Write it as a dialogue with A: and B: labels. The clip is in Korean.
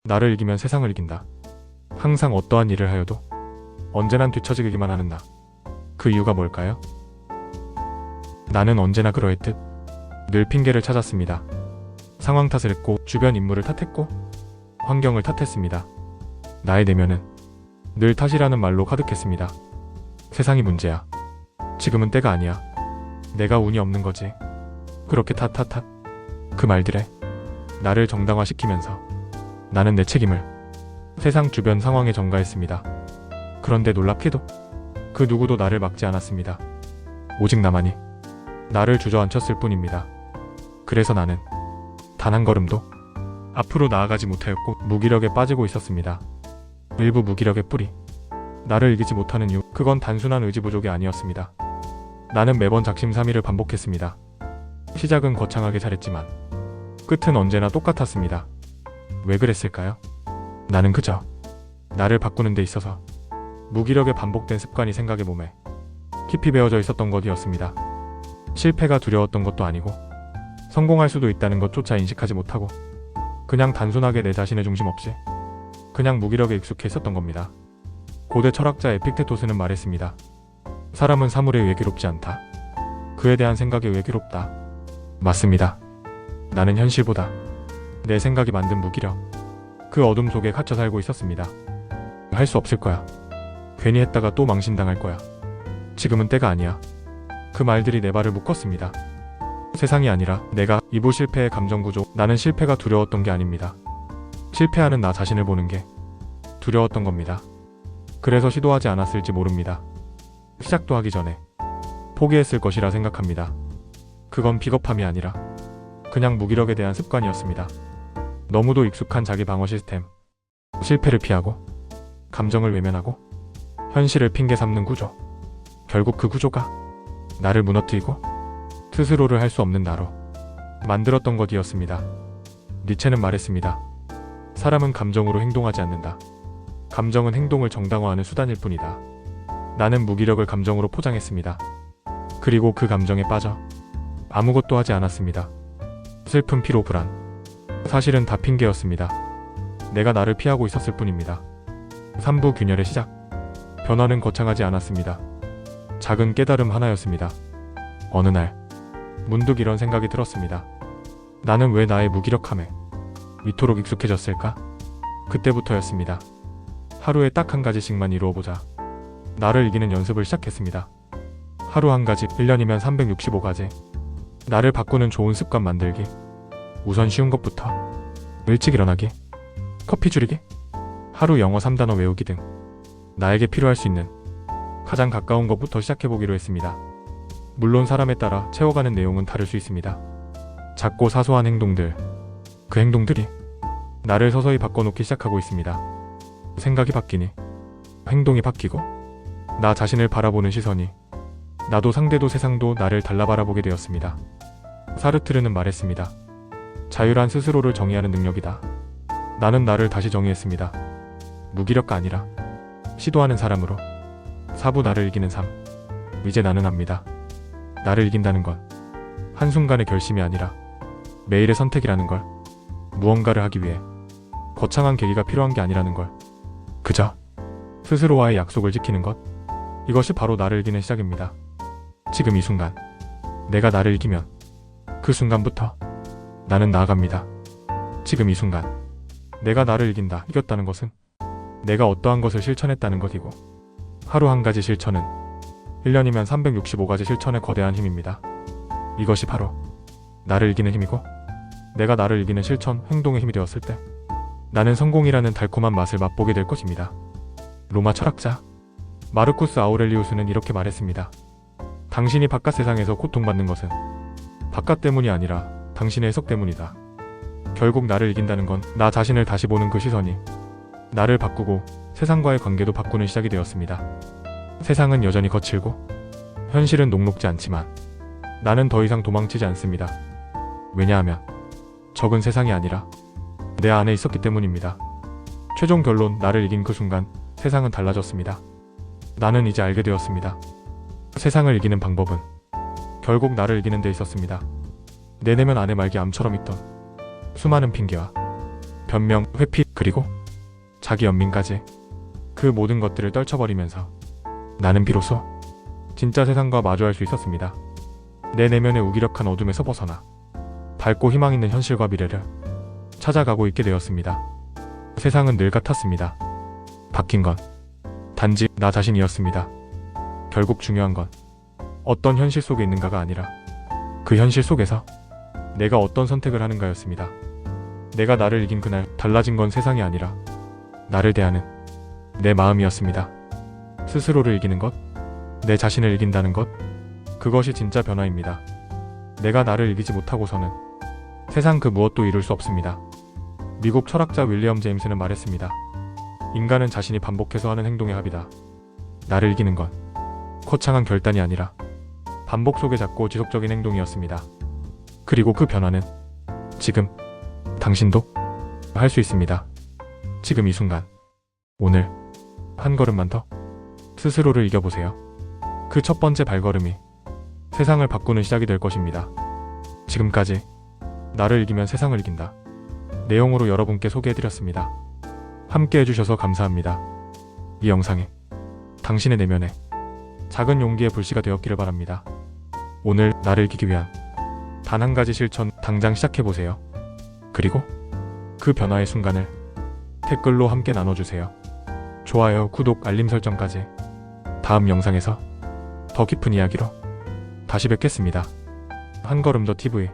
A: 나를 이기면 세상을 이긴다. 항상 어떠한 일을 하여도 언제나 뒤처지기만 하는 나. 그 이유가 뭘까요? 나는 언제나 그러했듯 늘 핑계를 찾았습니다. 상황 탓을 했고 주변 인물을 탓했고 환경을 탓했습니다. 나의 내면은 늘 탓이라는 말로 가득했습니다. 세상이 문제야. 지금은 때가 아니야. 내가 운이 없는 거지. 그렇게 탓. 그 말들에 나를 정당화시키면서 나는 내 책임을 세상 주변 상황에 전가했습니다. 그런데 놀랍게도 그 누구도 나를 막지 않았습니다. 오직 나만이 나를 주저앉혔을 뿐입니다. 그래서 나는 단 한 걸음도 앞으로 나아가지 못하였고 무기력에 빠지고 있었습니다. 일부 무기력의 뿌리, 나를 이기지 못하는 이유, 그건 단순한 의지 부족이 아니었습니다. 나는 매번 작심삼일을 반복했습니다. 시작은 거창하게 잘했지만 끝은 언제나 똑같았습니다. 왜 그랬을까요? 나는 그저 나를 바꾸는 데 있어서 무기력의 반복된 습관이 생각의 몸에 깊이 배어져 있었던 것이었습니다. 실패가 두려웠던 것도 아니고 성공할 수도 있다는 것조차 인식하지 못하고 그냥 단순하게 내 자신의 중심 없이 그냥 무기력에 익숙해 있었던 겁니다. 고대 철학자 에픽테토스는 말했습니다. 사람은 사물에 의해 괴롭지 않다. 그에 대한 생각에 의해 괴롭다. 맞습니다. 나는 현실보다 내 생각이 만든 무기력, 그 어둠 속에 갇혀 살고 있었습니다. 할 수 없을 거야. 괜히 했다가 또 망신당할 거야. 지금은 때가 아니야. 그 말들이 내 발을 묶었습니다. 세상이 아니라 내가 이부 실패의 감정구조, 나는 실패가 두려웠던 게 아닙니다. 실패하는 나 자신을 보는 게 두려웠던 겁니다. 그래서 시도하지 않았을지 모릅니다. 시작도 하기 전에 포기했을 것이라 생각합니다. 그건 비겁함이 아니라 그냥 무기력에 대한 습관이었습니다. 너무도 익숙한 자기 방어 시스템, 실패를 피하고 감정을 외면하고 현실을 핑계 삼는 구조, 결국 그 구조가 나를 무너뜨리고 스스로를 할 수 없는 나로 만들었던 것이었습니다. 니체는 말했습니다. 사람은 감정으로 행동하지 않는다. 감정은 행동을 정당화하는 수단일 뿐이다. 나는 무기력을 감정으로 포장했습니다. 그리고 그 감정에 빠져 아무것도 하지 않았습니다. 슬픔, 피로, 불안. 사실은 다 핑계였습니다. 내가 나를 피하고 있었을 뿐입니다. 3부 균열의 시작. 변화는 거창하지 않았습니다. 작은 깨달음 하나였습니다. 어느 날 문득 이런 생각이 들었습니다. 나는 왜 나의 무기력함에 이토록 익숙해졌을까? 그때부터였습니다. 하루에 딱 한 가지씩만 이루어보자. 나를 이기는 연습을 시작했습니다. 하루 한 가지, 1년이면 365가지. 나를 바꾸는 좋은 습관 만들기. 우선 쉬운 것부터. 일찍 일어나기, 커피 줄이기, 하루 영어 3단어 외우기 등 나에게 필요할 수 있는 가장 가까운 것부터 시작해보기로 했습니다. 물론 사람에 따라 채워가는 내용은 다를 수 있습니다. 작고 사소한 행동들, 그 행동들이 나를 서서히 바꿔놓기 시작하고 있습니다. 생각이 바뀌니 행동이 바뀌고 나 자신을 바라보는 시선이, 나도 상대도 세상도 나를 달라 바라보게 되었습니다. 사르트르는 말했습니다. 자유란 스스로를 정의하는 능력이다. 나는 나를 다시 정의했습니다. 무기력가 아니라 시도하는 사람으로. 4부 나를 이기는 삶. 이제 나는 압니다. 나를 이긴다는 건 한순간의 결심이 아니라 매일의 선택이라는 걸. 무언가를 하기 위해 거창한 계기가 필요한 게 아니라는 걸. 그저 스스로와의 약속을 지키는 것. 이것이 바로 나를 이기는 시작입니다. 지금 이 순간 내가 나를 이기면 그 순간부터 나는 나아갑니다. 지금 이 순간 내가 나를 이긴다, 이겼다는 것은 내가 어떠한 것을 실천했다는 것이고, 하루 한 가지 실천은 1년이면 365가지 실천의 거대한 힘입니다. 이것이 바로 나를 이기는 힘이고, 내가 나를 이기는 실천, 행동의 힘이 되었을 때 나는 성공이라는 달콤한 맛을 맛보게 될 것입니다. 로마 철학자 마르쿠스 아우렐리우스는 이렇게 말했습니다. 당신이 바깥 세상에서 고통받는 것은 바깥 때문이 아니라 당신의 해석 때문이다. 결국 나를 이긴다는 건 나 자신을 다시 보는 그 시선이 나를 바꾸고 세상과의 관계도 바꾸는 시작이 되었습니다. 세상은 여전히 거칠고 현실은 녹록지 않지만 나는 더 이상 도망치지 않습니다. 왜냐하면 적은 세상이 아니라 내 안에 있었기 때문입니다. 최종 결론, 나를 이긴 그 순간 세상은 달라졌습니다. 나는 이제 알게 되었습니다. 세상을 이기는 방법은 결국 나를 이기는 데 있었습니다. 내 내면 안에 말기 암처럼 있던 수많은 핑계와 변명, 회피, 그리고 자기 연민까지 그 모든 것들을 떨쳐버리면서 나는 비로소 진짜 세상과 마주할 수 있었습니다. 내 내면의 우기력한 어둠에서 벗어나 밝고 희망 있는 현실과 미래를 찾아가고 있게 되었습니다. 세상은 늘 같았습니다. 바뀐 건 단지 나 자신이었습니다. 결국 중요한 건 어떤 현실 속에 있는가가 아니라 그 현실 속에서 내가 어떤 선택을 하는가였습니다. 내가 나를 이긴 그날 달라진 건 세상이 아니라 나를 대하는 내 마음이었습니다. 스스로를 이기는 것, 내 자신을 이긴다는 것, 그것이 진짜 변화입니다. 내가 나를 이기지 못하고서는 세상 그 무엇도 이룰 수 없습니다. 미국 철학자 윌리엄 제임스는 말했습니다. 인간은 자신이 반복해서 하는 행동의 합이다. 나를 이기는 건 거창한 결단이 아니라 반복 속에 작고 지속적인 행동이었습니다. 그리고 그 변화는 지금 당신도 할 수 있습니다. 지금 이 순간, 오늘 한 걸음만 더 스스로를 이겨보세요. 그 첫 번째 발걸음이 세상을 바꾸는 시작이 될 것입니다. 지금까지 나를 이기면 세상을 이긴다 내용으로 여러분께 소개해드렸습니다. 함께 해주셔서 감사합니다. 이 영상이 당신의 내면에 작은 용기의 불씨가 되었기를 바랍니다. 오늘 나를 이기기 위한 단 한 가지 실천 당장 시작해보세요. 그리고 그 변화의 순간을 댓글로 함께 나눠주세요. 좋아요, 구독, 알림 설정까지. 다음 영상에서 더 깊은 이야기로 다시 뵙겠습니다. 한 걸음 더 TV